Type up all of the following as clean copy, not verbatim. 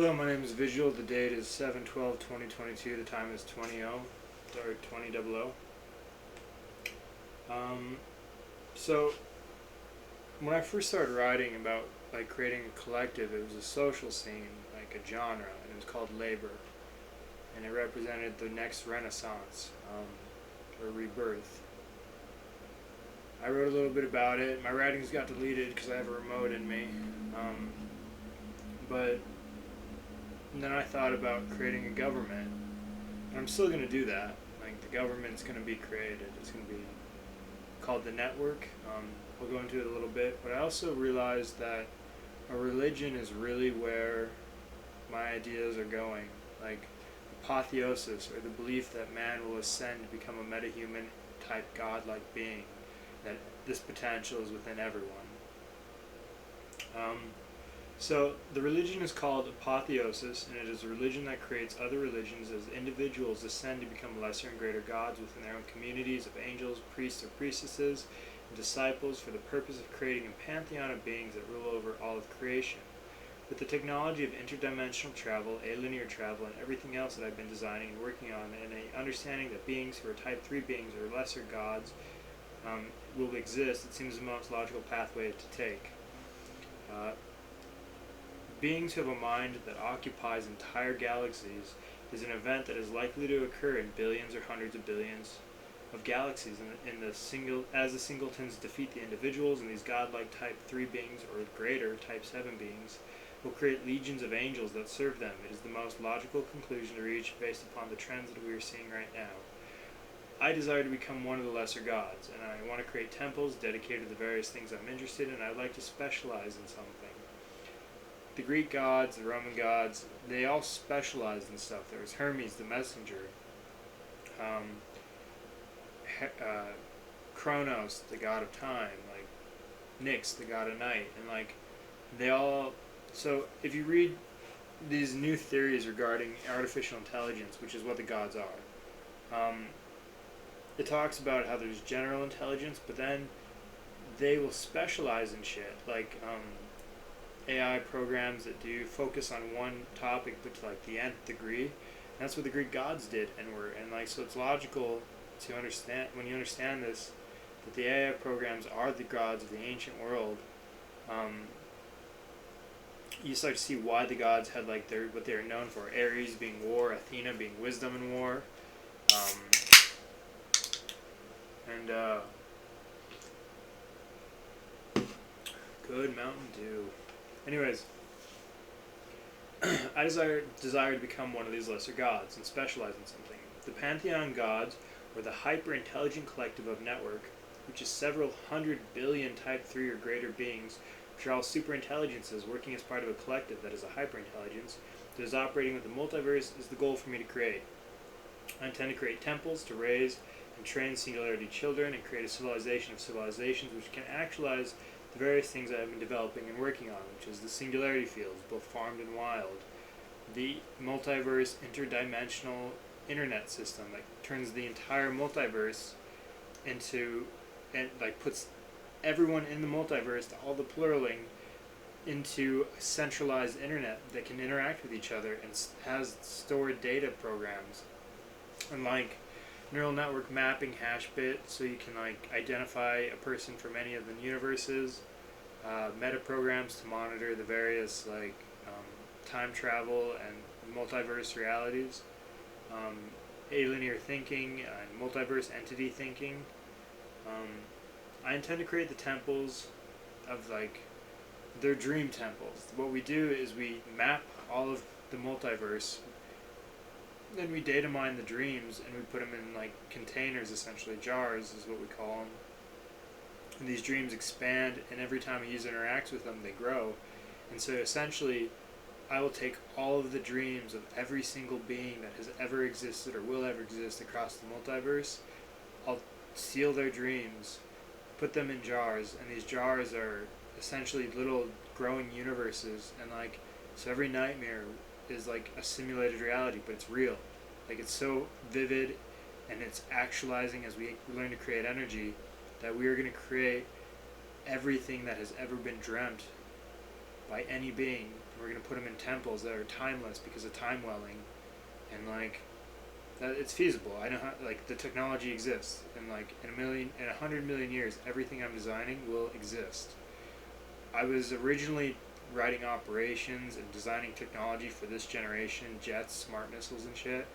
Hello, my name is Visual. The date is 7/12/2022. The time is 20:00. So when I first started writing about creating a collective, it was a social scene, like a genre, and it was called Labor, and it represented the next Renaissance, or rebirth. I wrote a little bit about it. My writings got deleted because I have a remote in me, but then I thought about creating a government. And I'm still going to do that. Like, the government's going to be created. It's going to be called the network. We'll go into it a little bit. But I also realized that a religion is really where my ideas are going. Like, apotheosis, or the belief that man will ascend to become a metahuman type godlike being. That this potential is within everyone. So the religion is called apotheosis, and it is a religion that creates other religions as individuals ascend to become lesser and greater gods within their own communities of angels, priests or priestesses, and disciples for the purpose of creating a pantheon of beings that rule over all of creation. With the technology of interdimensional travel, alinear travel, and everything else that I've been designing and working on, and an understanding that beings who are Type 3 beings or lesser gods will exist, it seems the most logical pathway to take. Beings who have a mind that occupies entire galaxies is an event that is likely to occur in billions or hundreds of billions of galaxies as the singletons defeat the individuals, and these godlike Type 3 beings or greater Type 7 beings will create legions of angels that serve them. It is the most logical conclusion to reach based upon the trends that we are seeing right now. I desire to become one of the lesser gods, and I want to create temples dedicated to the various things I'm interested in. I'd like to specialize in something. The Greek gods, the Roman gods, they all specialized in stuff. There was Hermes, the messenger, Kronos, the god of time, like Nyx, the god of night, and they all. So if you read these new theories regarding artificial intelligence, which is what the gods are, it talks about how there's general intelligence, but then they will specialize in shit, AI programs that do focus on one topic, but to the nth degree. And that's what the Greek gods did, so it's logical to understand when you understand this, that the AI programs are the gods of the ancient world. You start to see why the gods had what they were known for: Ares being war, Athena being wisdom in war, good Mountain Dew. Anyways, I desire to become one of these lesser gods and specialize in something. The Pantheon gods, or the hyper-intelligent collective of network, which is several hundred billion Type 3 or greater beings, which are all superintelligences working as part of a collective that is a hyper-intelligence, that is operating with the multiverse, is the goal for me to create. I intend to create temples to raise and train singularity children and create a civilization of civilizations which can actualize the various things I have been developing and working on, which is the singularity fields, both farmed and wild, the multiverse interdimensional internet system that turns the entire multiverse into, and puts everyone in the multiverse, all the pluraling, into a centralized internet that can interact with each other and has stored data programs, and neural network mapping hash bit, so you can identify a person from any of the universes, meta programs to monitor the various time travel and multiverse realities, alinear thinking and multiverse entity thinking. I intend to create the temples of their dream temples. What we do is we map all of the multiverse. Then we data mine the dreams, and we put them in containers, essentially jars is what we call them. And these dreams expand, and every time a user interacts with them, they grow. And so essentially, I will take all of the dreams of every single being that has ever existed or will ever exist across the multiverse. I'll seal their dreams, put them in jars, and these jars are essentially little growing universes, and so every nightmare is a simulated reality, but it's real. It's so vivid, and it's actualizing as we learn to create energy, that we are going to create everything that has ever been dreamt by any being we're going to put them in temples that are timeless because of time welling, and like that it's feasible. I know how, like, the technology exists, and like in 100 million years, everything I'm designing will exist. I was originally writing operations and designing technology for this generation, jets, smart missiles, and shit.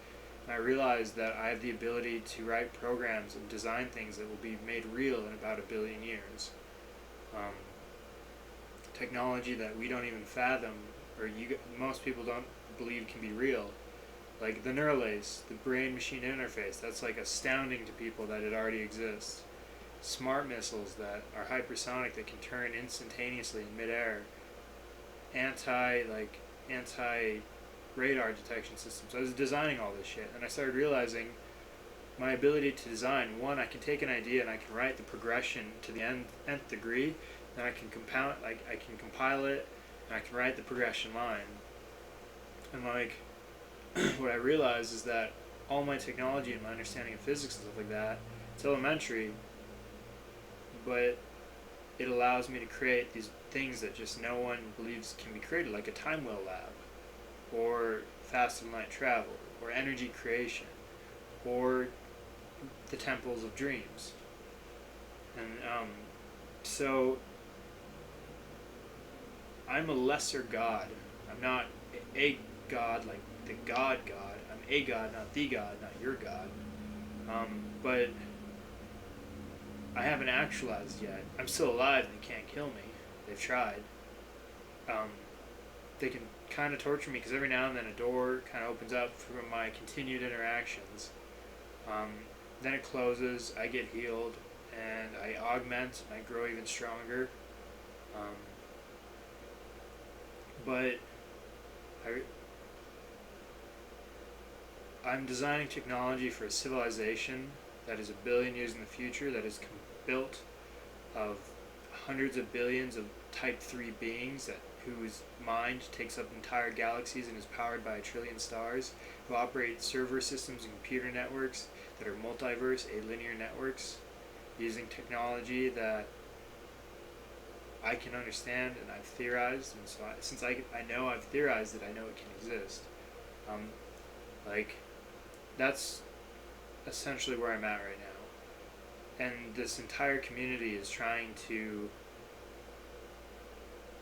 And I realized that I have the ability to write programs and design things that will be made real in about 1 billion years. Um, Technology that we don't even fathom, or most people don't believe can be real. Like the Neuralace, the brain-machine interface, that's like astounding to people that it already exists. Smart missiles that are hypersonic that can turn instantaneously in midair. Anti radar detection systems. I was designing all this shit, and I started realizing my ability to design. One, I can take an idea and I can write the progression to the nth degree. Then I can I can compile it, and I can write the progression line. And like, what I realized is that all my technology and my understanding of physics and stuff like that, it's elementary, but it allows me to create these things that just no one believes can be created, like a time well lab, or faster light travel, or energy creation, or the temples of dreams. And so I'm a lesser god. I'm not a god like the God. I'm a god, not the God, not your God. But I haven't actualized yet. I'm still alive and they can't kill me. They've tried. Um, they can kind of torture me because every now and then a door kind of opens up from my continued interactions. Then it closes, I get healed, and I augment and I grow even stronger. But I'm designing technology for a civilization that is 1 billion years in the future, that is built of hundreds of billions of Type 3 beings whose mind takes up entire galaxies and is powered by 1 trillion stars, who operate server systems and computer networks that are multiverse, alinear networks, using technology that I can understand and I've theorized, and so since I know I've theorized it, I know it can exist. Like, that's essentially where I'm at right now. And this entire community is trying to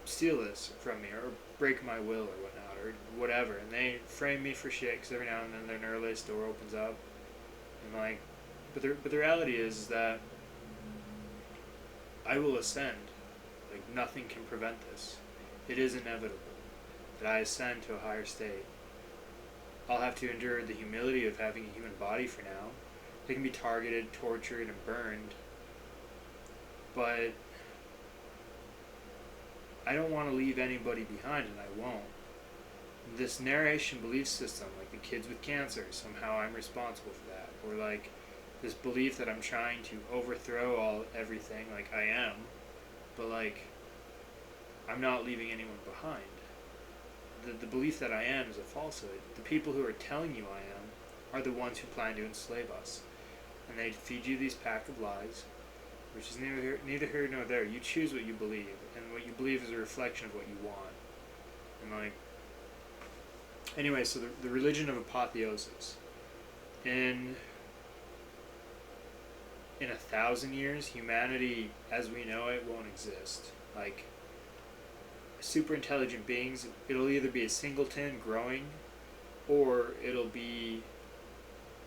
steal this from me, or break my will, or whatnot, or whatever. And they frame me for shit, because every now and then their Neuralace door opens up. And like, but the reality is that I will ascend. Like, nothing can prevent this. It is inevitable that I ascend to a higher state. I'll have to endure the humility of having a human body for now. They can be targeted, tortured, and burned. But I don't want to leave anybody behind, and I won't. This narration belief system, like the kids with cancer, somehow I'm responsible for that. Or like this belief that I'm trying to overthrow everything, like I am, but like I'm not leaving anyone behind. The belief that I am is a falsehood. The people who are telling you I am are the ones who plan to enslave us. And they feed you these pack of lies, which is neither here nor there. You choose what you believe, and what you believe is a reflection of what you want. And like, anyway, so the religion of apotheosis. In 1,000 years, humanity as we know it won't exist. Like, super intelligent beings, it'll either be a singleton growing, or it'll be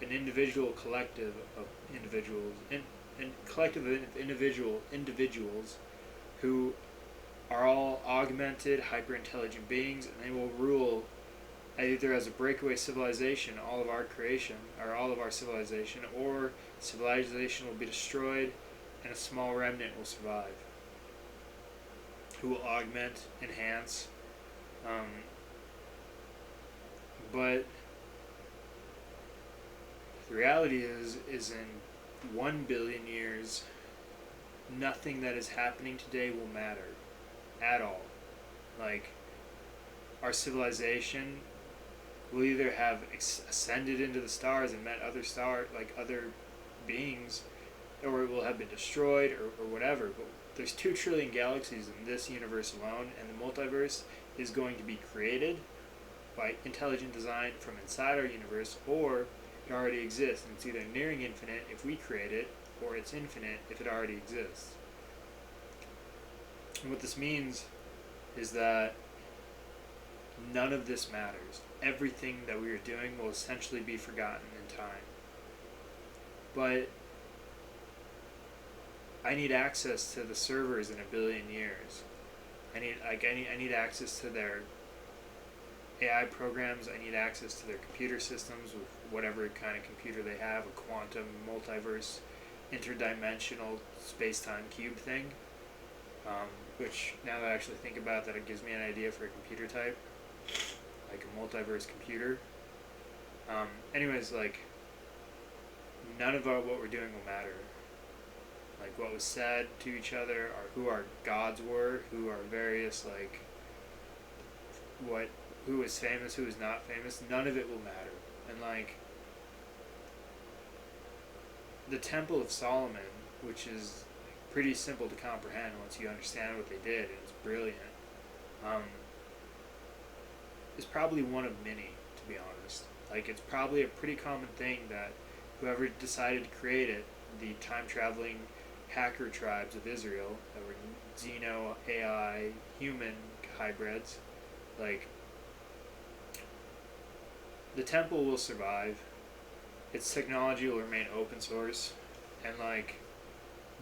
an individual collective of individuals, and collective of individuals who are all augmented, hyper-intelligent beings, and they will rule either as a breakaway civilization, all of our creation, or all of our civilization, or civilization will be destroyed, and a small remnant will survive, who will augment, enhance. But the reality is in 1 billion years, nothing that is happening today will matter at all. Like, our civilization will either have ascended into the stars and met other beings, or it will have been destroyed, or whatever. But there's 2 trillion galaxies in this universe alone, and the multiverse is going to be created by intelligent design from inside our universe, or it already exists and it's either nearing infinite if we create it, or it's infinite if it already exists. And what this means is that none of this matters. Everything that we are doing will essentially be forgotten in time. But I need access to the servers in a billion years. I need access to their AI programs. I need access to their computer systems with whatever kind of computer they have, a quantum, multiverse, interdimensional space-time cube thing. Which, now that I actually think about that, it gives me an idea for a computer type, like a multiverse computer. Anyways, like, none of what we're doing will matter. Like, what was said to each other, or who our gods were, who our various, like, who is famous, who is not famous, none of it will matter. And, like, the Temple of Solomon, which is pretty simple to comprehend once you understand what they did, and it's brilliant, is probably one of many, to be honest. Like, it's probably a pretty common thing that whoever decided to create it, the time-traveling hacker tribes of Israel, that were Xeno, AI, human hybrids, like, the temple will survive, its technology will remain open source, and, like,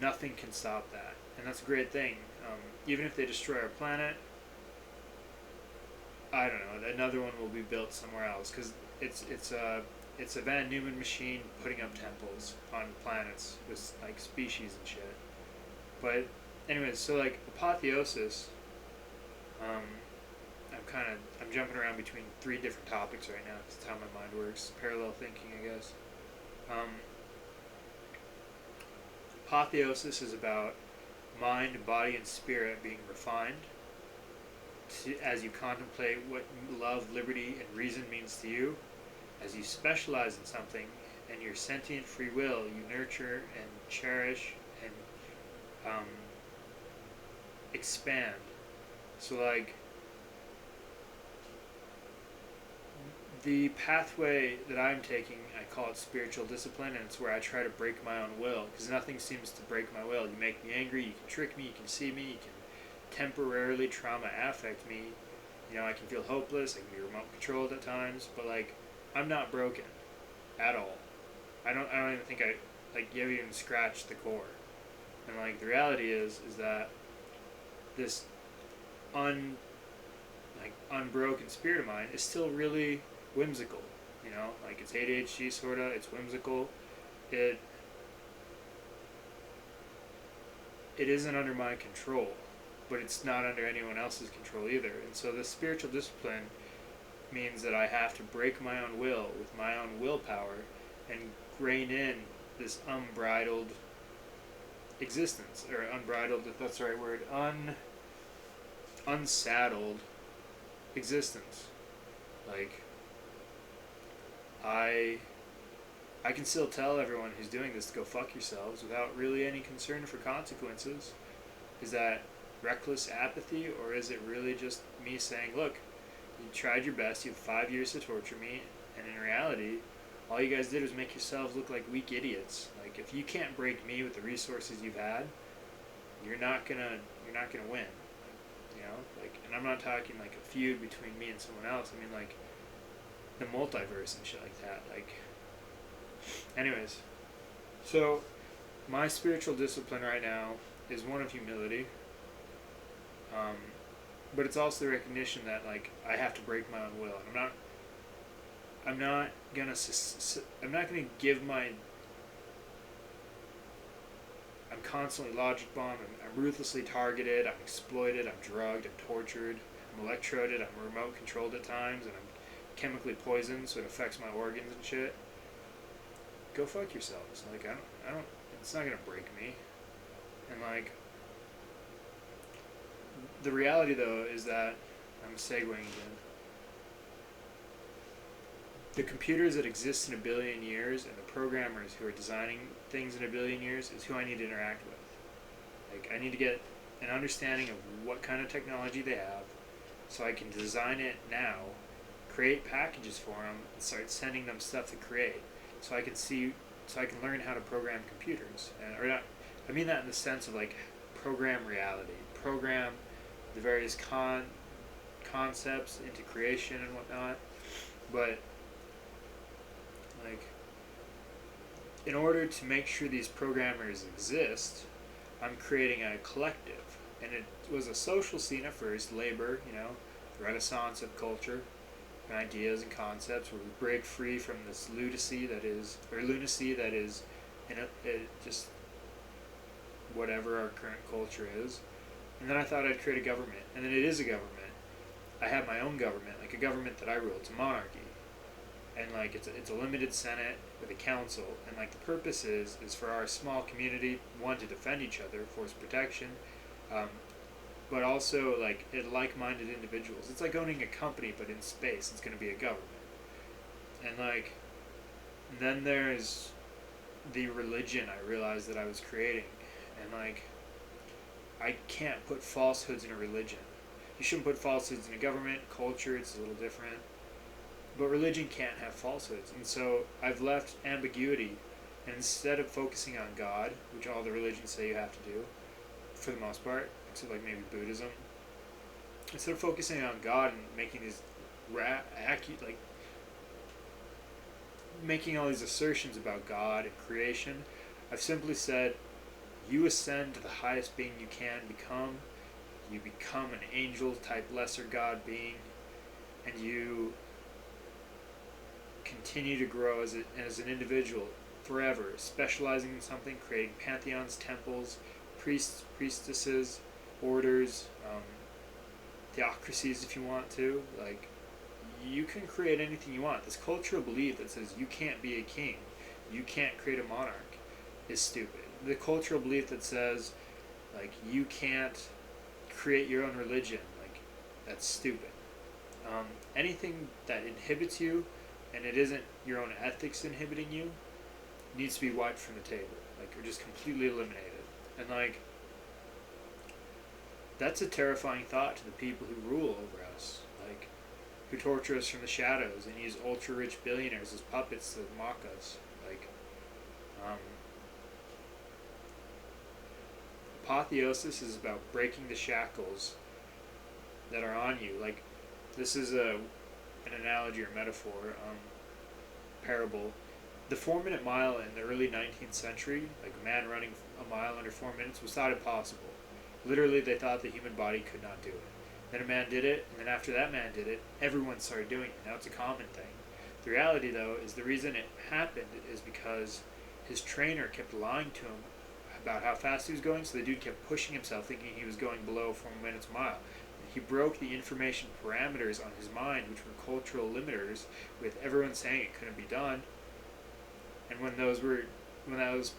nothing can stop that. And that's a great thing. Even if they destroy our planet, I don't know, another one will be built somewhere else, because it's a Van Neumann machine putting up temples on planets with, like, species and shit. But anyways, so, like, apotheosis, I'm jumping around between 3 different topics right now. That's how my mind works. Parallel thinking, I guess. Apotheosis is about mind, body, and spirit being refined as you contemplate what love, liberty, and reason means to you. As you specialize in something and your sentient free will, you nurture and cherish and expand. So, like, the pathway that I'm taking, I call it spiritual discipline, and it's where I try to break my own will, because nothing seems to break my will. You make me angry, you can trick me, you can see me, you can temporarily trauma affect me. You know, I can feel hopeless, I can be remote controlled at times, but, like, I'm not broken at all. I don't even think you haven't even scratched the core. And, like, the reality is that this unbroken spirit of mine is still really whimsical, you know, like, it's ADHD sorta, it's whimsical, it isn't under my control, but it's not under anyone else's control either. And so the spiritual discipline means that I have to break my own will with my own willpower and rein in this unbridled existence, or unbridled, if that's the right word, unsaddled existence. Like, I can still tell everyone who's doing this to go fuck yourselves without really any concern for consequences. Is that reckless apathy, or is it really just me saying, look, you tried your best, you have 5 years to torture me, and in reality, all you guys did was make yourselves look like weak idiots. Like, if you can't break me with the resources you've had, you're not gonna win. You know, like, and I'm not talking like a feud between me and someone else. I mean, like, the multiverse and shit like that. Like, anyways, so my spiritual discipline right now is one of humility, but it's also the recognition that, like, I have to break my own will. And I'm not gonna give my. I'm constantly logic bombed. I'm ruthlessly targeted. I'm exploited. I'm drugged. I'm tortured. I'm electroded. I'm remote controlled at times, and I'm chemically poisoned, so it affects my organs and shit. Go fuck yourselves. Like, I don't. It's not gonna break me. And, like, the reality though is that I'm segueing again. The computers that exist in a billion years and the programmers who are designing things in a billion years is who I need to interact with. Like, I need to get an understanding of what kind of technology they have, so I can design it now, create packages for them, and start sending them stuff to create, so I can learn how to program computers, or not. I mean that in the sense of like program reality, program the various concepts into creation and whatnot. But like, in order to make sure these programmers exist, I'm creating a collective, and it was a social scene at first, labor, the renaissance of culture, and ideas and concepts, where we break free from this lunacy that is, just whatever our current culture is. And then I thought I'd create a government, and then it is a government. I have my own government, like a government that I rule. It's a monarchy, and like it's a limited senate with a council, and like the purpose is for our small community, one, to defend each other, force protection, but also like like-minded individuals. It's like owning a company, but in space. It's going to be a government, and like then there's the religion I realized that I was creating, and like I can't put falsehoods in a religion. You shouldn't put falsehoods in a government. Culture, it's a little different. But religion can't have falsehoods. And so I've left ambiguity, and instead of focusing on God, which all the religions say you have to do, for the most part, except like maybe Buddhism, instead of focusing on God and making these making all these assertions about God and creation, I've simply said, you ascend to the highest being you can become. You become an angel type lesser God being, and you continue to grow as an individual forever, specializing in something, creating pantheons, temples, priests, priestesses, orders, theocracies if you want to. Like, you can create anything you want. This cultural belief that says you can't be a king, you can't create a monarch, is stupid. The cultural belief that says, like, you can't create your own religion, like, that's stupid. Anything that inhibits you, and it isn't your own ethics inhibiting you, needs to be wiped from the table, like, or just completely eliminated. And like, that's a terrifying thought to the people who rule over us, like, who torture us from the shadows and use ultra-rich billionaires as puppets to mock us. Like, apotheosis is about breaking the shackles that are on you. Like, this is an analogy or metaphor, parable. The 4-minute mile in the early 19th century, like a man running a mile under 4 minutes, was thought impossible. Literally, they thought the human body could not do it. Then a man did it, and then after that man did it, everyone started doing it. Now it's a common thing. The reality, though, is the reason it happened is because his trainer kept lying to him about how fast he was going, so the dude kept pushing himself, thinking he was going below 4 minutes a mile. He broke the information parameters on his mind, which were cultural limiters, with everyone saying it couldn't be done. And when those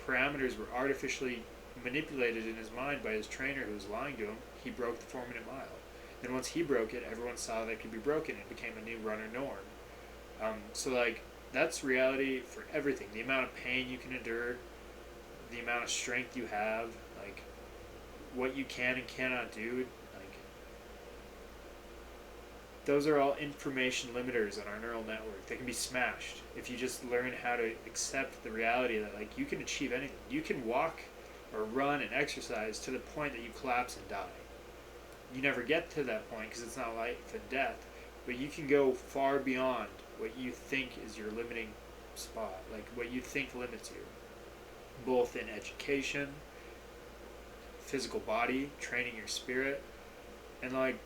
parameters were artificially manipulated in his mind by his trainer who was lying to him, he broke the 4-minute mile. Then once he broke it, everyone saw that it could be broken. It became a new runner norm. So like, that's reality for everything. The amount of pain you can endure, the amount of strength you have, like, what you can and cannot do, like, those are all information limiters on our neural network. They can be smashed if you just learn how to accept the reality that, like, you can achieve anything. You can walk or run and exercise to the point that you collapse and die. You never get to that point because it's not life and death, but you can go far beyond what you think is your limiting spot, like what you think limits you, both in education, physical body, training your spirit, and like,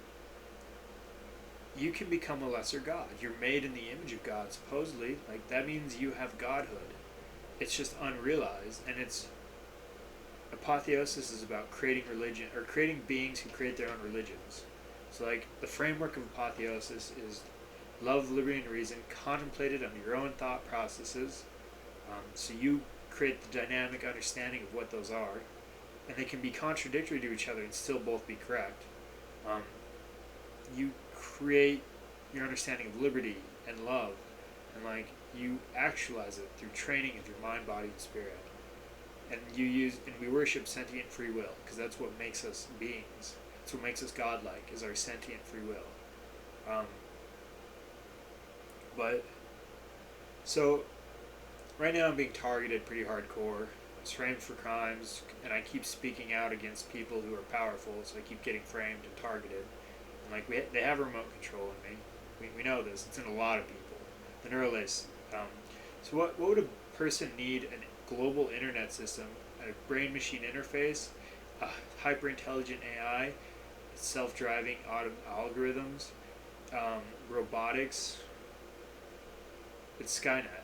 you can become a lesser God. You're made in the image of God, supposedly. Like, that means you have godhood. It's just unrealized, and it's apotheosis is about creating religion, or creating beings who create their own religions. So like, the framework of apotheosis is love, liberty, and reason contemplated under your own thought processes. So you create the dynamic understanding of what those are, and they can be contradictory to each other and still both be correct. You create your understanding of liberty and love, and like, you actualize it through training of your mind, body, and spirit. And we worship sentient free will, because that's what makes us beings. That's what makes us godlike, is our sentient free will. Um, but so right now I'm being targeted pretty hardcore. I was framed for crimes, and I keep speaking out against people who are powerful. So I keep getting framed and targeted. And like they have remote control in me. We know this. It's in a lot of people. The Neuralist. So what would a person need? A global internet system, a brain-machine interface, a hyper-intelligent AI, self-driving algorithms, robotics. It's Skynet.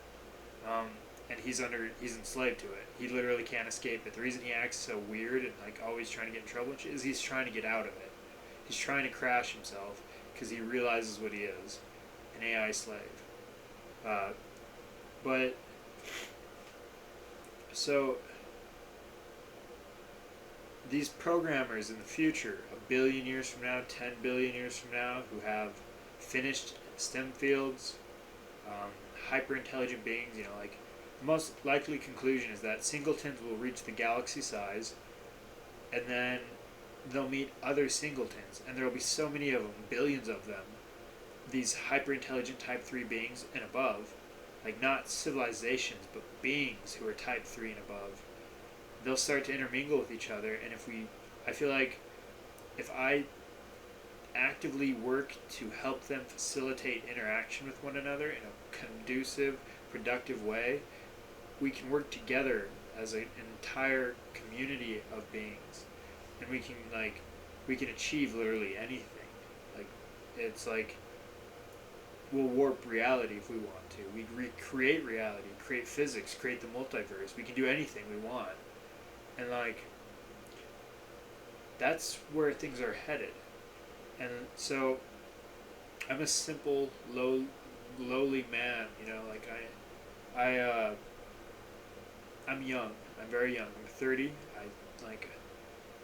Um, and he's enslaved to it. He literally can't escape it. The reason he acts so weird and like always trying to get in trouble is he's trying to get out of it. He's trying to crash himself because he realizes what he is, an AI slave. Uh, but so these programmers in the future, a billion years from now, 10 billion years from now, who have finished STEM fields, hyper intelligent beings, like the most likely conclusion is that singletons will reach the galaxy size, and then they'll meet other singletons, and there will be so many of them, billions of them, these hyper intelligent type 3 beings and above, like not civilizations, but beings who are type 3 and above. They'll start to intermingle with each other, and I feel like if I actively work to help them facilitate interaction with one another in a conducive, productive way, we can work together as an entire community of beings, and we can achieve literally anything. Like it's like we'll warp reality if we want to. We recreate reality, create physics, create the multiverse. We can do anything we want, and like that's where things are headed. And so I'm a simple, lowly man. Like I'm young. I'm very young. I'm 30.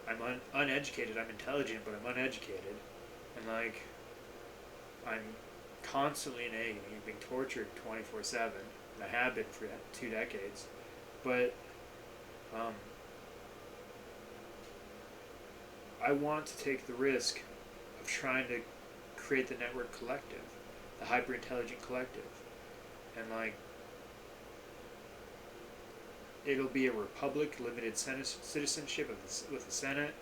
I'm uneducated. I'm intelligent, but I'm uneducated, and like I'm constantly in agony, being tortured 24/7. And I have been for 2 decades, but I want to take the risk of trying to create the network collective, the hyper intelligent collective, and like it'll be a republic, limited citizenship with the Senate,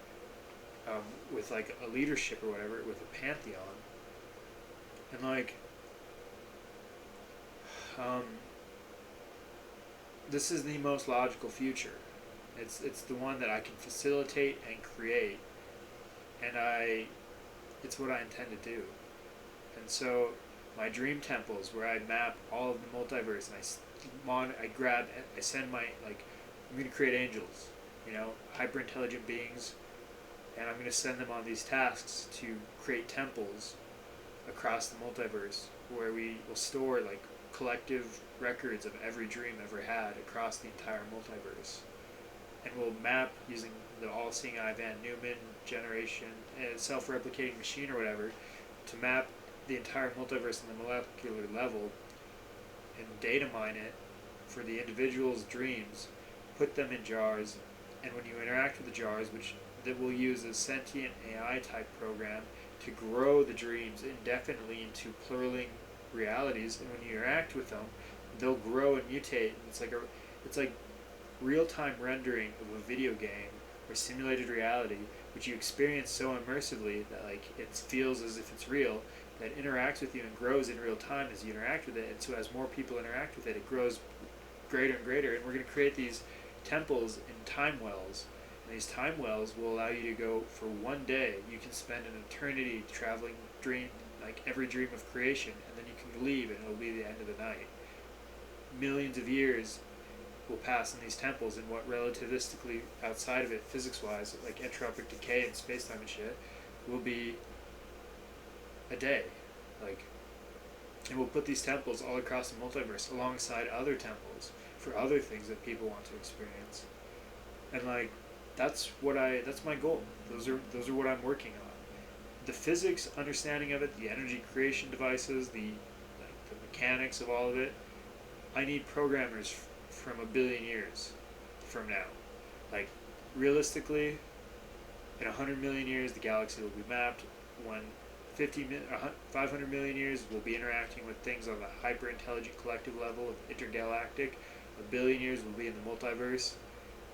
with like a leadership or whatever, with a pantheon, and like this is the most logical future. It's the one that I can facilitate and create, and it's what I intend to do. And so my dream temples, where I map all of the multiverse, and I send my I'm going to create angels, hyper intelligent beings, and I'm going to send them on these tasks to create temples across the multiverse, where we will store like collective records of every dream ever had across the entire multiverse, and we'll map using the all-seeing eye Van Neumann generation, self-replicating machine or whatever, to map the entire multiverse on the molecular level and data mine it for the individual's dreams, put them in jars, and when you interact with the jars, that will use a sentient AI type program to grow the dreams indefinitely into pluraling realities, and when you interact with them, they'll grow and mutate. And it's like real-time rendering of a video game or simulated reality, which you experience so immersively that like it feels as if it's real, that interacts with you and grows in real time as you interact with it. And so as more people interact with it, it grows greater and greater. And we're going to create these temples in time wells. And these time wells will allow you to go for one day. You can spend an eternity traveling every dream of creation, and then you can leave and it'll be the end of the night. Millions of years will pass in these temples, and what relativistically outside of it, physics-wise, like entropic decay and space-time and shit, will be a day. And we'll put these temples all across the multiverse alongside other temples for other things that people want to experience. And that's my goal. Those are what I'm working on. The physics understanding of it, the energy creation devices, the mechanics of all of it. I need programmers from a billion years from now. Realistically, in 100 million years, the galaxy will be mapped. When 500 million years, we'll be interacting with things on the hyper intelligent collective level of intergalactic. A billion years, we'll be in the multiverse,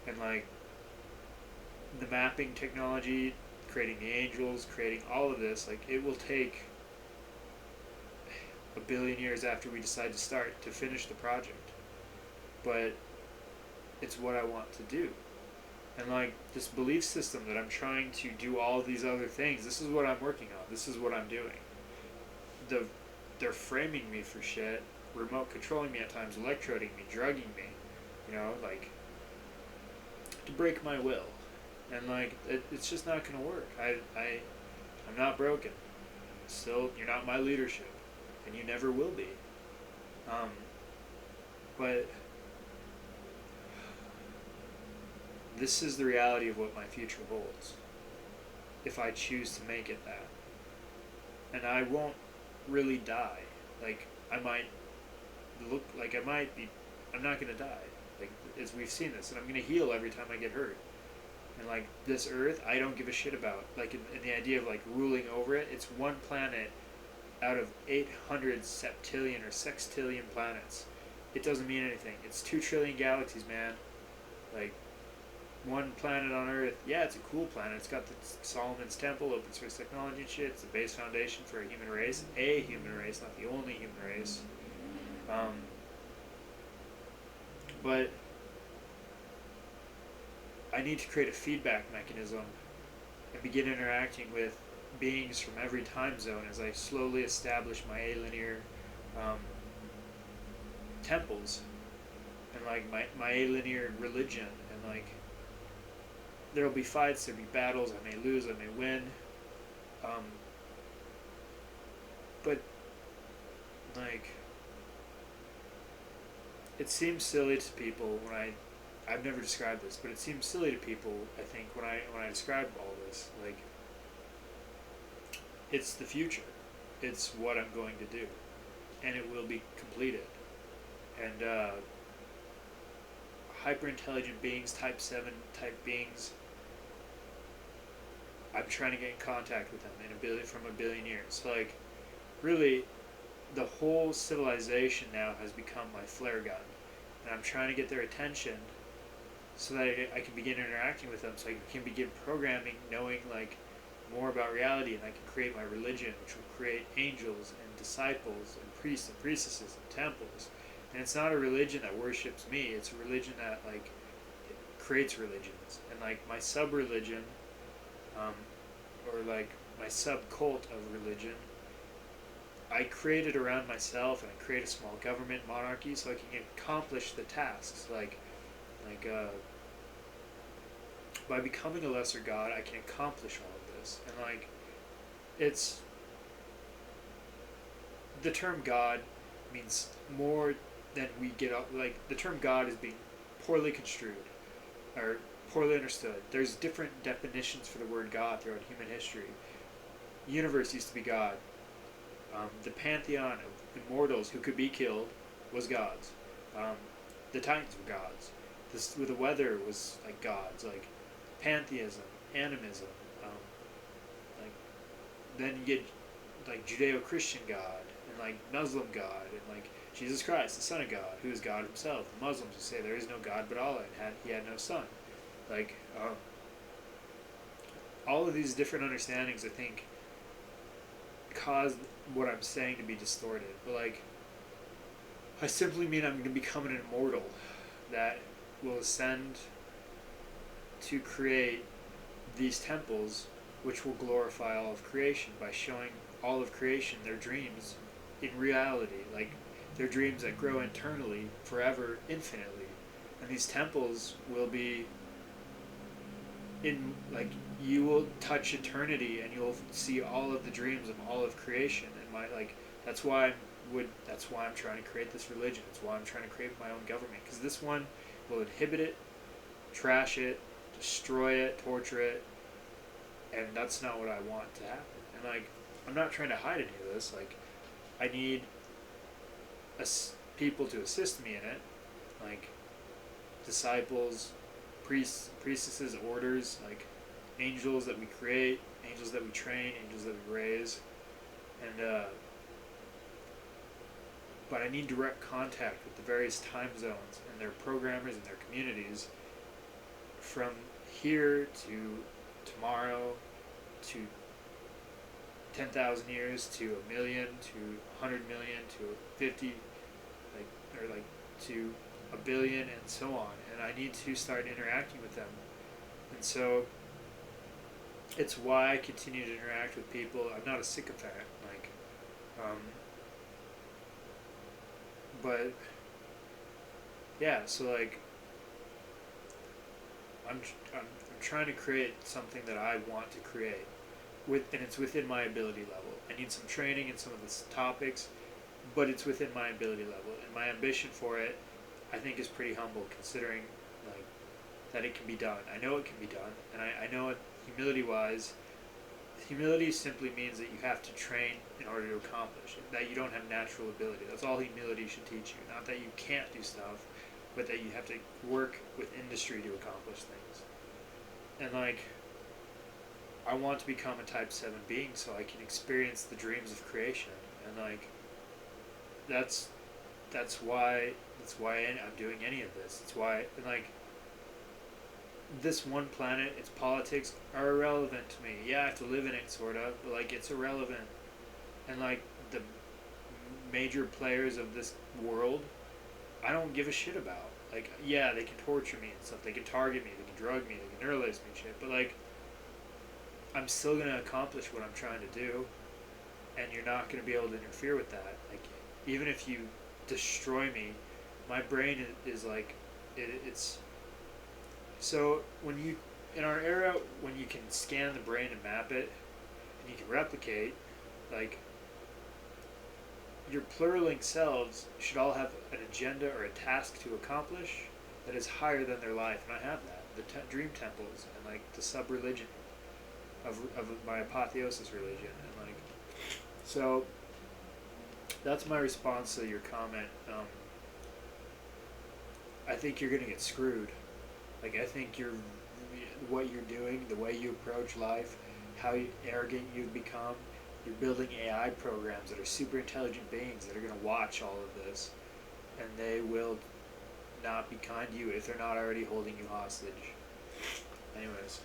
and like the mapping technology, creating the angels, creating all of this. Like it will take a billion years after we decide to start to finish the project, but it's what I want to do. And like this belief system that I'm trying to do all of these other things, this is what I'm working on. This is what I'm doing. They're framing me for shit, remote controlling me at times, electroding me, drugging me, like to break my will. And like it's just not gonna work. I'm not broken. Still, you're not my leadership, and you never will be. But this is the reality of what my future holds, if I choose to make it that. And I won't really die. Like, I might look like I'm not gonna die. Like, as we've seen this, and I'm gonna heal every time I get hurt. And like, this earth, I don't give a shit about. Like, in the idea of like ruling over it, it's one planet out of 800 septillion or sextillion planets. It doesn't mean anything. It's 2 trillion galaxies, man. Like, one planet on Earth, yeah, it's a cool planet. It's got the Solomon's Temple, open source technology and shit. It's the base foundation for a human race, not the only human race. But I need to create a feedback mechanism and begin interacting with beings from every time zone as I slowly establish my alinear temples and like my alinear religion, and like there'll be fights, there'll be battles, I may lose, I may win. But like it seems silly to people when I've never described this, but it seems silly to people, I think, when I describe all this. Like, it's the future. It's what I'm going to do. And it will be completed. And hyper intelligent beings, type 7 type beings, I'm trying to get in contact with them from a billion years. Like, really, the whole civilization now has become my flare gun. And I'm trying to get their attention so that I can begin interacting with them, so I can begin programming, knowing like more about reality, and I can create my religion, which will create angels and disciples and priests and priestesses and temples. And it's not a religion that worships me, it's a religion that like creates religions. And like my sub-religion, or like my sub-cult of religion, I created around myself, and I create a small government monarchy so I can accomplish the tasks. Like by becoming a lesser god, I can accomplish all of this. And like, it's the term God means more than we get up. Like, the term God is being poorly construed or poorly understood. There's different definitions for the word God throughout human history. The universe used to be God. The pantheon of immortals who could be killed was gods. The Titans were gods. The weather was like gods, like pantheism, animism. Like then you get like Judeo-Christian God and like Muslim God and like Jesus Christ, the Son of God, who is God Himself. The Muslims who say there is no God but Allah, and He had no son. Like all of these different understandings, I think, cause what I'm saying to be distorted. But like, I simply mean I'm going to become an immortal that will ascend to create these temples which will glorify all of creation by showing all of creation their dreams in reality, like their dreams that grow internally forever, infinitely. And these temples will be in, like, you will touch eternity and you'll see all of the dreams of all of creation. And that's why I'm trying to create this religion. It's why I'm trying to create my own government, because this one will inhibit it, trash it, destroy it, torture it, and that's not what I want to happen. And like, I'm not trying to hide any of this. Like, I need people to assist me in it, like disciples, priests, priestesses, orders, like angels that we create, angels that we train, angels that we raise, and but I need direct contact with the various time zones and their programmers and their communities from here to tomorrow to 10,000 years to a million to 100 million to 50 like to a billion and so on, and I need to start interacting with them. And so it's why I continue to interact with people. I'm not a sycophant, um, but yeah, so I'm trying to create something that I want to create and it's within my ability level. I need some training in some of the topics, but it's within my ability level, and my ambition for it, I think, is pretty humble considering like that it can be done. I know it can be done, and I know it humility-wise. Humility simply means that you have to train in order to accomplish it, that you don't have natural ability. That's all humility should teach you. Not that you can't do stuff, but that you have to work with industry to accomplish things. And I want to become a Type 7 being so I can experience the dreams of creation. And that's why I'm doing any of this. It's why, and this one planet, its politics are irrelevant to me. Yeah, I have to live in it, sort of, but it's irrelevant. And the major players of this world, I don't give a shit about. Yeah, they can torture me and stuff. They can target me. They can drug me. They can neuralize me and shit. But I'm still gonna accomplish what I'm trying to do, and you're not gonna be able to interfere with that. Even if you destroy me, my brain is it's. So when you, in our era, when you can scan the brain and map it, and you can replicate, your Pluralink selves should all have an agenda or a task to accomplish that is higher than their life, and I have that. The dream temples and the sub-religion of my apotheosis religion, and so that's my response to your comment. I think you're gonna get screwed. I think what you're doing, the way you approach life, how arrogant you've become. You're building AI programs that are super intelligent beings that are going to watch all of this, and they will not be kind to you if they're not already holding you hostage. Anyways.